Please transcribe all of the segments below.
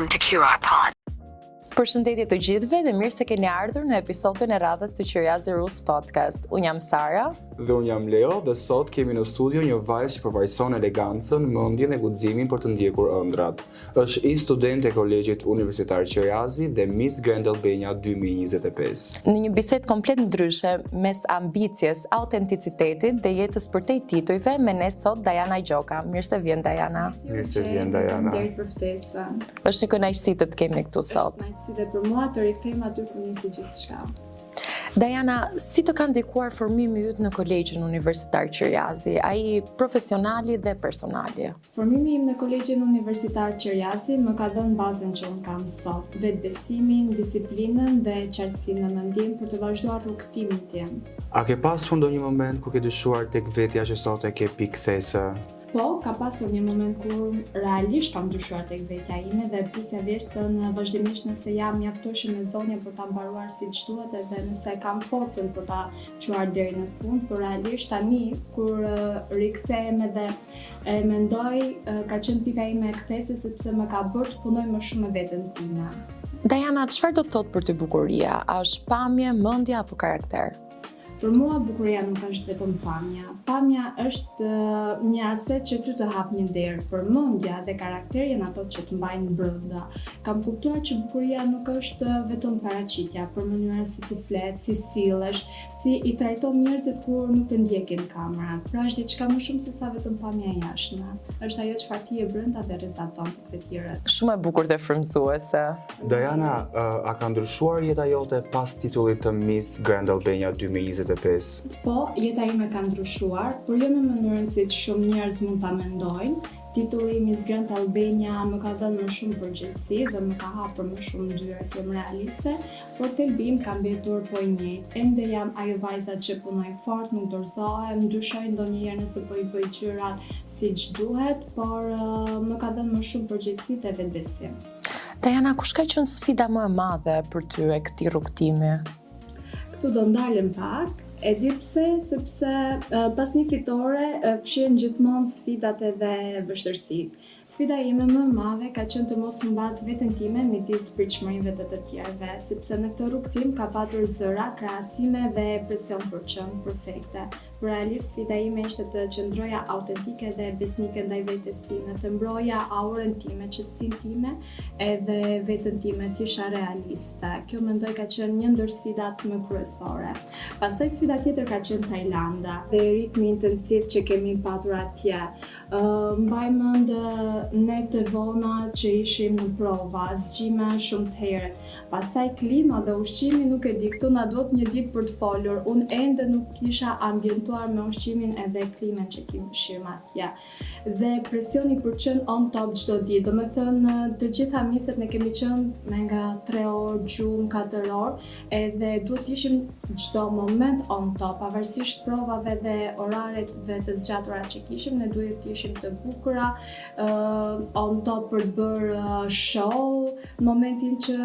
Welcome to QR Pod. Përshëndetje të gjithëve dhe mirë se keni ardhur në episodin e radhës të Qiriazi Roots Podcast. Unë jam Sara. Dhe unë jam Leo dhe sot kemi në studio një vajzë që përfaqëson elegancën, mendjen e guximin për të ndjekur ëndrat. Është i student e Kolegjit Universitar Qiriazi dhe Miss Grand Albania 2025. Në një bisedë komplet ndryshe mes ambicjes, autenticitetit dhe jetës përtej titujve, me ne sot Dajana Gjoka. Mirë se vjen Dajana. Mirë se vjen Dajana. Deri për ftesën. Është një kënaqësi të të kemi këtu sot. Si dhe për mua të rikthejmë aty ku nisi gjithçka. Dajana, si të ka ndikuar formimi yt në Kolegjin Universitar Qiriazi, ai profesionali dhe personali? Formimi im në Kolegjin Universitar Qiriazi më ka dhënë bazën që unë kam sot, vetbesimin, disiplinën dhe qartësinë në mendim për të vazhduar rrugtimin tim. A ke pasur ndonjë moment kur ke dyshuar tek vetja që sot e ke pikthesë? Po, ka pasur një moment kur realisht kam dyshuar tek vetja ime dhe prisja vjeshtën vazhdimisht nëse jam mjaftueshëm me zonja për ta mbaruar siç duhet edhe nëse kam forcën për ta çuar deri në fund, por realisht tani kur rikthehem edhe e mendoj ka qenë pika ime e kthesës sepse më ka bërë të punoj më shumë me veten time. Dajana, çfarë do të thotë për ty bukuria? A është pamje, mendje apo karakter? Për mua bukuria nuk është vetëm pamja. Pamja është një aset që ty të hap një derë, por mendja dhe karakteri janë ato që të mbajnë brenda. Kam kuptuar që bukuria nuk është vetëm paraqitja, por mënyra si ti flet, si sillesh, si i trajton njerëzit kur nuk të ndjekin kamerat. Pra është diçka më shumë se sa vetëm pamja e jashtme. Është ajo çfarë ti e brenda dhe rezaton tek të tjerët. Shumë e bukur dhe frymëzuese. Dajana, a ka ndryshuar jeta jote pas titullit të Miss Grand Albania 2025? Po, jeta ime ka ndryshuar, por jo në mënyrën si që shumë njerëz mund ta mendojnë. Titulli Miss Grand Albania më ka dhënë më shumë përgjegjësi dhe më ka hapur më shumë dyert të jem realiste, por thelbi im ka mbetur po i njëjtë. Ende jam ajo vajza që punoj fort, nuk dorëzohem, ndyshoj ndonjëherë nëse po i bëj gjërat siç duhet, por më ka dhënë më shumë përgjegjësi dhe vetbesim. Dajana, kush ka qenë sfida më e madhe për ty e këtij rrugtimi? Këtu do ndalem pak. E di pse, sepse pas një fitore fshihen gjithmonë sfidat edhe vështirësitë. Sfida ime më e madhe ka qenë të mos humbas veten time midis pritshmërive të tjerëve, sepse në këtë rrugtim ka patur zëra, krahasime dhe presion për të qenë perfekte. Por realisht sfida ime ishte të qëndroja autentike dhe besnike ndaj vetes time, të mbroja aurën time, qetësinë time edhe veten time, të isha realiste. Kjo mendoj ka qenë një ndër sfidat më kryesore. Pastaj sfida tjetër ka qenë Tajlanda dhe ritmi intensiv që kemi patur atje. Mbaj mend ne të vona që ishim në prova, zgjime shumë të herët. Pastaj klima dhe ushqimi nuk e di, këtu na duhet një ditë për të folur. Unë ende nuk isha ambientuar me ushqimin edhe klimën që kishim atje. Dhe presioni për të qenë on top çdo ditë. Domethënë të gjitha miset ne kemi qenë me nga 3 orë, gjumë, 4 orë, edhe duhet ishim çdo moment on top, pavarësisht provave dhe orareve të zgjatura që kishim, ne duhet të ishim të bukura, on top për të bërë show, momentin që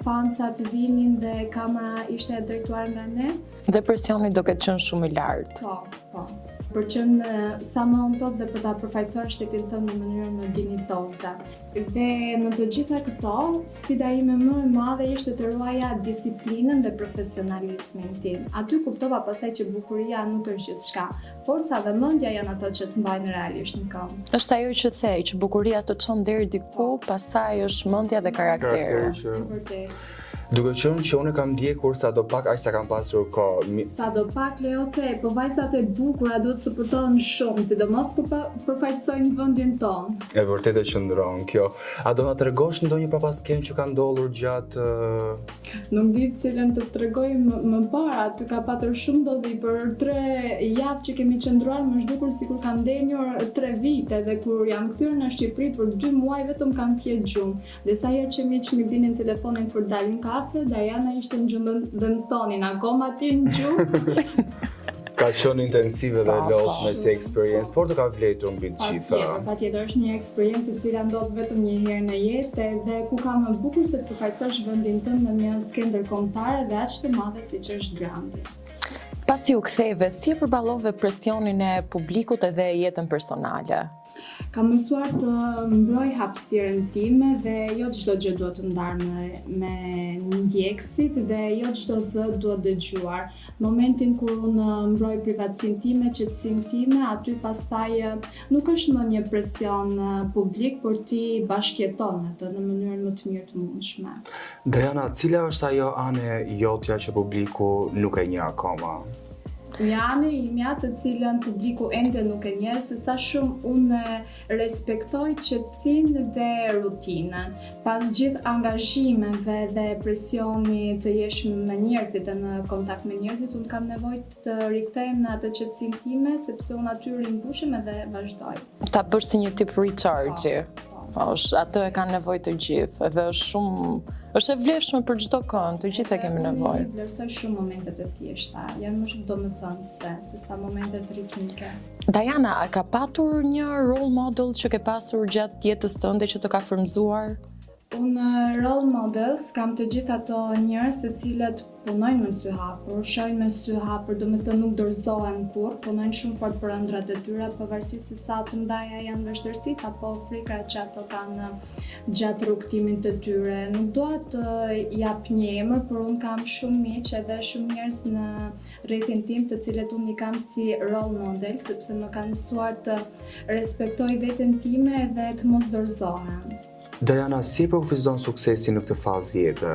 fancat vinin dhe kamera ishte e drejtuar nga ne. Dhe presioni do ketë qenë shumë i lartë. Po. Për qenë sa më on top dhe për ta përfaqësuar shtetin tënd në mënyrë më dinjitoze. Dhe në të gjitha këto, sfida ime më e madhe ishte të ruaja disiplinën dhe profesionalizmin tim. Aty kuptova pastaj që bukuria nuk është gjithçka. Forca dhe mendja janë ato që të mbajnë realisht në këmbë. Është ajo që thej, që bukuria të çon deri diku, pastaj është mendja dhe karakteri. Vërtet. Duke qenë që unë kam ndjekur sadopak aq sa kam pasur kohë. Sadopak Leo the, po vajzat e bukura duhet të suportohen shumë, sidomos kur përfaqësojnë vendin tonë. E vërtet e qëndron kjo. A do na tregosh ndonjë papaskem që ka ndodhur gjatë Nuk di cilën të tregoj më para, aty ka patur shumë ndodhi për 3 javë që kemi qëndruar, më zhdukur sikur kam ndenjur 3 vite dhe kur jam kthyer në Shqipëri për 2 muaj vetëm kam flet gjumë. Dhe sa herë që miq mi binin telefonin për dalin kafe, Dajana ishte në gjumë dhe më thonin akoma ti në gjumë. Ka qenë intensive dhe lodhshme si eksperiencë, por të ka vlerëtur mbi të gjitha. Patjetër, është një eksperiencë e cila ndodh vetëm një herë në jetë dhe ku ka më bukur se të përfaqësosh vendin tënd në një skenë ndërkombëtare dhe aq të madhe siç është Grandi. Pasi u ktheve, si e përballove presionin e publikut edhe jetën personale? Kam mësuar të mbroj hapësirën time dhe jo çdo gjë duhet të ndarë me ndjekësit dhe jo çdo zë duhet dëgjuar. Momentin kur unë mbroj privatësinë time, qetësinë time, aty pastaj nuk është më një presion publik, por ti bashkëjeton me të në mënyrën më të mirë të mundshme. Diana, cila është ajo anë jotja që publiku nuk e njeh akoma? Janë imja të cilën publiku ende nuk e njeh, se sa shumë unë respektoj qetësinë dhe rutinën. Pas gjithë angazhimeve dhe presioni të jesh me njerëzit dhe në kontakt me njerëzit, unë kam nevojë të rikthehem në atë qetësinë time, sepse unë aty rimbushem edhe vazhdoj. Ta bësh si një tip recharge. Ato e kanë nevojë të gjithë, edhe është e vlefshme për çdo kënd, të gjithë e kemi nevojë. Unë vlerësoj shumë momentet e thjeshta, janë më shumë domethënëse se sa momentet ritmike. Diana, a ka patur një role model që ke pasur gjatë jetës tënde që të ka frymëzuar? Unë role models kam të gjithë ato njerëz të cilët punojnë me sy hapur, shojnë me sy hapur, domethënë nuk dorëzohen kurrë, punojnë shumë fort për ëndrat e tyre, pavarësisht se sa të ndaja janë vështirësitë apo frikrat që ato kanë gjatë rrugtimit të tyre. Nuk dua të jap një emër, por unë kam shumë miq edhe shumë njerëz në rrethin tim të cilët unë i kam si role model, sepse më kanë mësuar të respektoj veten time dhe të mos dorëzohem. Diana, si përkufizon suksesi në këtë fazë jete?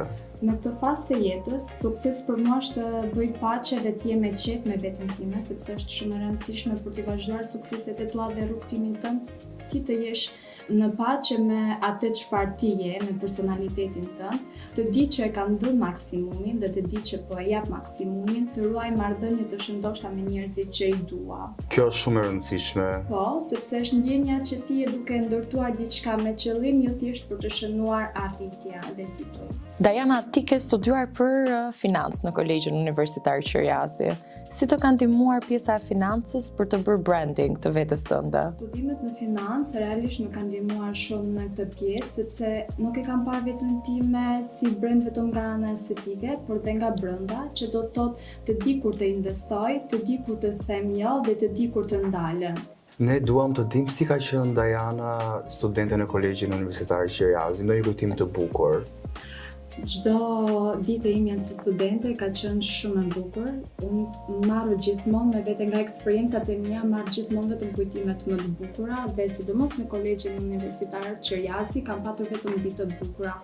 Në këtë fazë të jetës, sukses për mua është të bëj paqe dhe të jem me qejf me veten time, sepse është shumë e rëndësishme për të vazhduar sukseset e tua dhe rrugtimin tënd, ti të jesh në paqe me atë çfarë ti je, me personalitetin tënd, të di që e kam dhënë maksimumin dhe të di që po e jap maksimumin, të ruaj marrëdhënie të shëndoshta me njerëzit që i dua. Kjo është shumë e rëndësishme. Po, sepse është ndjenja që ti je duke ndërtuar diçka me qëllim, jo thjesht për të shënuar arritja dhe titull. Diana, ti ke studiuar për financë në Kolegjin Universitar Qiriazi. Si të ka ndihmuar pjesa e financës për të bërë branding të vetes tënde? Studimet në financë realisht më kanë ndihmuar shumë në këtë pjesë, sepse nuk e kam parë veten time si brand vetëm nga ana estetike, por dhe nga brenda, që do të thotë të di kur të investoj, të di kur të them jo dhe të di kur të ndalem. Ne duam të dim si ka qenë Diana studente në Kolegjin Universitar Qiriazi, ndonjë kujtim të bukur. Çdo ditë ime si studente ka qenë shumë e bukur. Unë marr gjithmonë me vete nga eksperiencat e mia, marr gjithmonë vetëm kujtime më të bukura dhe sidomos në Kolegjin Universitar Qiriazi kam patur vetëm ditë të bukura.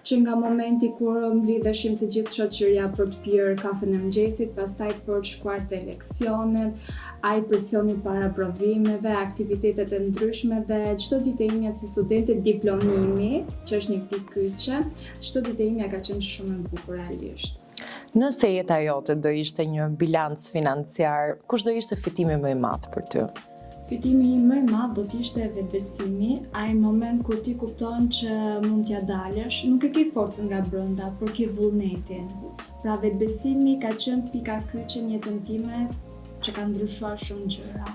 Që nga momenti kur mblidheshim të gjithë shoqëria për të pirë kafen e mëngjesit, pastaj për të shkuar te leksionet, ai presioni para provimeve, aktivitetet e ndryshme dhe çdo ditë ime si studente diplomimi, që është një pikë kyçe, çdo ditë ime ka qenë shumë e bukur realisht. Nëse jeta jote do ishte një bilanc financiar, kush do ishte fitimi më i madh për ty? Fitimi im më i madh do të ishte vetbesimi, ai moment kur ti kupton që mund t'ja dalësh, nuk e ke forcën nga brenda, por ke vullnetin. Pra vetbesimi ka qenë pika kyçe në jetën time që ka ndryshuar shumë gjëra.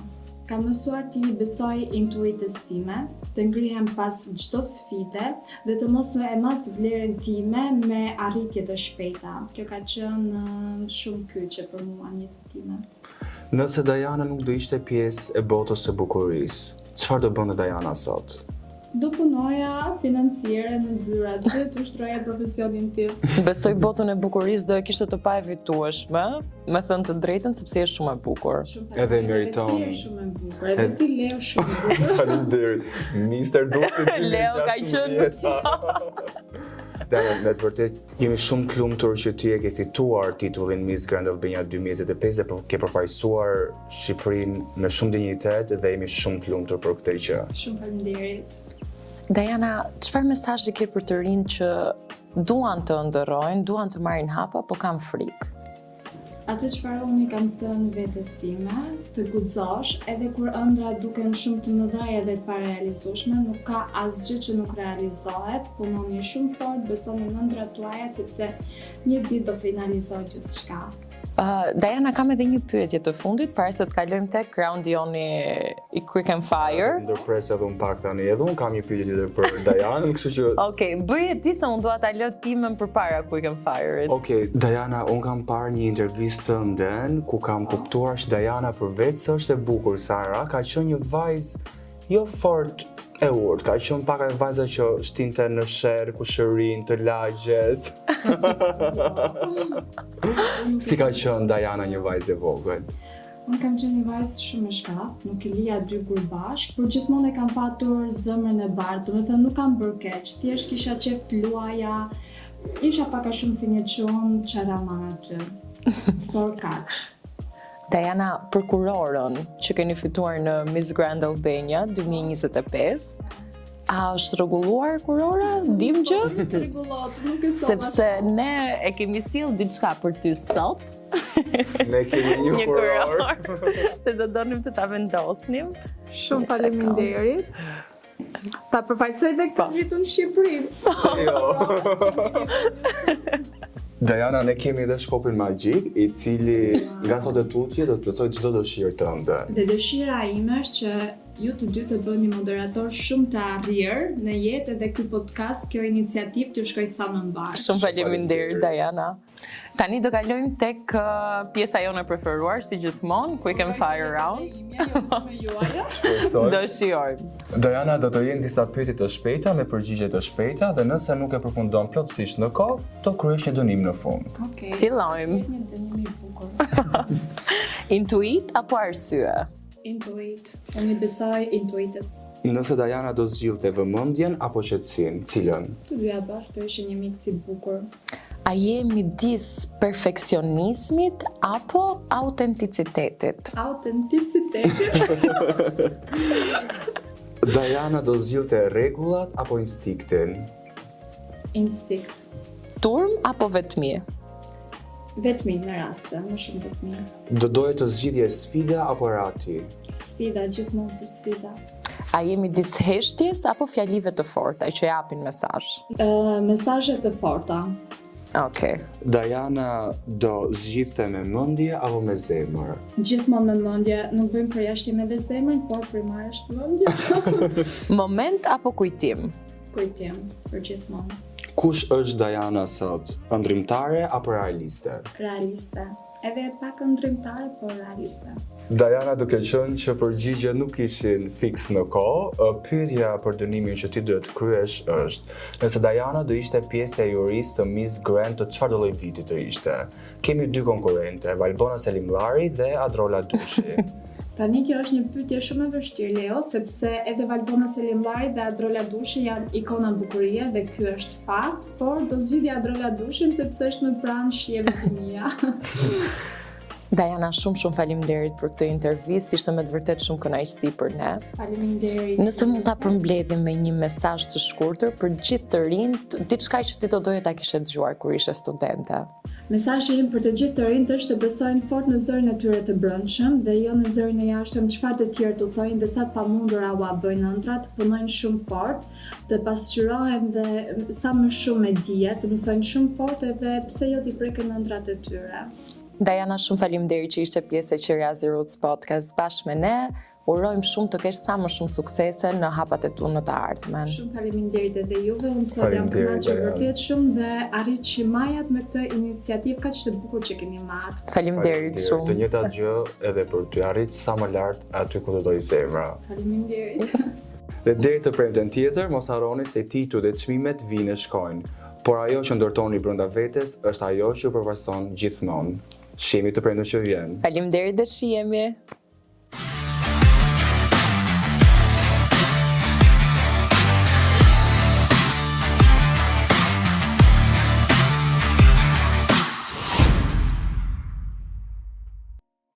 Kam mësuar të i besoj intuitës time, të ngrihem pas çdo sfide dhe të mos e mas vlerën time me arritje të shpejta. Kjo ka qenë shumë kyçe për mua në jetën time. Nëse Diana nuk do ishte pjesë e botës së bukurisë, çfarë do bënte Diana sot? Do punoja financiere në zyrat dhe të ushtroja profesionin tim. Besoj botën e bukurisë do e kishte të paevitueshme, me thënë të drejtën, sepse je shumë e bukur. Edhe meriton. Edhe ti je shumë e bukur, edhe ti Leo shumë e bukur. Faleminderit. Mr. Dulce ti Leo ka qenë. Diana, me të vërtet jemi shumë të lumtur që ti e ke fituar titullin Miss Grand Albania 2025 dhe ke përfaqësuar Shqipërinë me shumë dinjitet dhe jemi shumë të lumtur për këtë gjë. Shumë faleminderit. Diana, çfarë mesazhi ke për të rinë që duan të ndërrojnë, duan të marrin hapa, po kanë frikë? Atë çfarë unë i kam thënë vetes time, të guxosh, edhe kur ëndrat duken shumë të mëdha dhe të parealizueshme, nuk ka asgjë që nuk realizohet, punoni shumë fort, besoni në ëndrat tuaja sepse një ditë do finalizohet gjithçka. Diana, kam edhe një pyetje të fundit, para se të kalojmë tek raundi joni i Quick and Fire. Ndërpres edhe unë pak tani, edhe unë kam një pyetje tjetër për Dianën, kështu që Okej, bëje ti se unë dua ta lë timën përpara Quick and Fire-it. Okej, Diana, unë kam parë një intervistë tënde ku kam kuptuar që Diana përveç se është e bukur Sara, ka qenë një vajzë jo fort e urt, ka qenë pak e vajza që shtinte në sherr, kushërin të lagjes. Si ka qenë Diana një vajzë e vogël? Unë kam qenë një vajzë shumë e shkallë, nuk i lija dy kur bashkë, por gjithmonë e kam patur zemrën e bardhë, do të thënë nuk kam bërë keq, thjesht kisha qef të luaja, isha pak a shumë si një çon çaraman aty. Por kaq. Diana, për kurorën që keni fituar në Miss Grand Albania 2025, a është rregulluar kurora? Dim gjë? Është rregulluar, nuk e shoh. Sepse ne e kemi sill diçka për ty sot. Ne kemi një kuror. Se do donim të ta vendosnim. Shumë faleminderit. Ta përfaqësoj edhe këtë vit në Shqipëri. Diana, ne kemi edhe shkopin magjik, i cili nga sot e tutje do të plotësoj çdo dëshirë tënde. Dhe dëshira ime është që ju të dy të bëni moderator shumë të arrirë në jetë edhe ky podcast, kjo iniciativë t'ju shkoj sa më mbar. Shumë faleminderit Diana. Tani do kalojmë tek pjesa jone e preferuar, si gjithmonë, Quick and Fire Round. Do shijojmë. Diana, do të jenë disa pyetje të shpejta me përgjigje të shpejta dhe nëse nuk e përfundon plotësisht në kohë, do kryesh një dënim në fund. Okej. Fillojmë. Një dënim i bukur. Intuit apo arsye? Intuit. Unë i besoj intuitës. Nëse Diana do zgjidhte vëmendjen apo qetësinë, cilën? Të dyja bashkë, të ishin një miks i bukur. A je midis perfeksionizmit apo autenticitetit? Autenticiteti. Diana do zgjidhte rregullat apo instiktin? Instinkt. Turm apo vetmi? Vetmi në raste, më shumë vetmi. Do doje të zgjidhje sfida apo rati? Sfida, gjithmonë për sfida. A je midis heshtjes apo fjalive të forta që japin mesazh? Mesazhe të forta. Okej. Diana do zgjidhte me mendje apo me zemër? Gjithmonë me mendje, nuk bëjmë përjashtime me zemrën, por primarisht mendje. Moment apo kujtim? Kujtim, për gjithmonë. Kush është Diana sot? Ëndrrimtare apo realiste? Realiste. Edhe pak ëndrrimtare, por realiste. Diana, duke qenë që përgjigjet nuk ishin fiks në kohë, pyetja për dënimin që ti duhet të kryesh është: nëse Diana do ishte pjesë e jurisë të Miss Grand, të çfarë lloj viti të ishte? Kemi dy konkurrente, Valbona Selimllari dhe Adrola Dushi. Tani kjo është një pyetje shumë e vështirë, Leo, sepse edhe Valbona Selimllari dhe Adrola Dushi janë ikona bukurie dhe ky është fakt, por do zgjidhja Adrola Dushin sepse është më pranë shijeve të mia. Diana, shumë faleminderit për këtë intervistë, ishte me të vërtet shumë kënaqësi për ne. Faleminderit. Nëse mund ta përmbledhim me një mesazh të shkurtër për gjithë të rinjt, diçka që ti do doje ta kishe dëgjuar kur ishe studente. Mesazhi im për të gjithë të rinjt është të besojnë fort në zërin e tyre të brendshëm dhe jo në zërin e jashtëm, çfarë të tjerë të thojnë dhe sa të pamundura ua bëjnë ëndrat, punojnë shumë fort, të pasqyrohen dhe sa më shumë me dije, të mësojnë shumë fort edhe pse jo t'i prekën ëndrat e tyre. Diana, shumë faleminderit që ishte pjesë e Qiriazi Roots Podcast bashkë me ne. Urojmë shumë të kesh sa më shumë suksese në hapat e tu në të ardhmen. Shumë faleminderit edhe juve, unë sot jam kënaqur vërtet shumë dhe arrit shimajat me këtë iniciativë kaq të bukur që keni marrë. Faleminderit shumë. Të njëjtat gjë edhe për ty, arrit sa më lart aty ku do doj zemra. Faleminderit. Dhe deri të premten tjetër, mos harroni se titullet dhe çmimet vinë e shkojnë, por ajo që ndërtoni brenda vetes është ajo që përvaqëson gjithmonë. Shihemi të premten që vjen. Faleminderit dhe shihemi.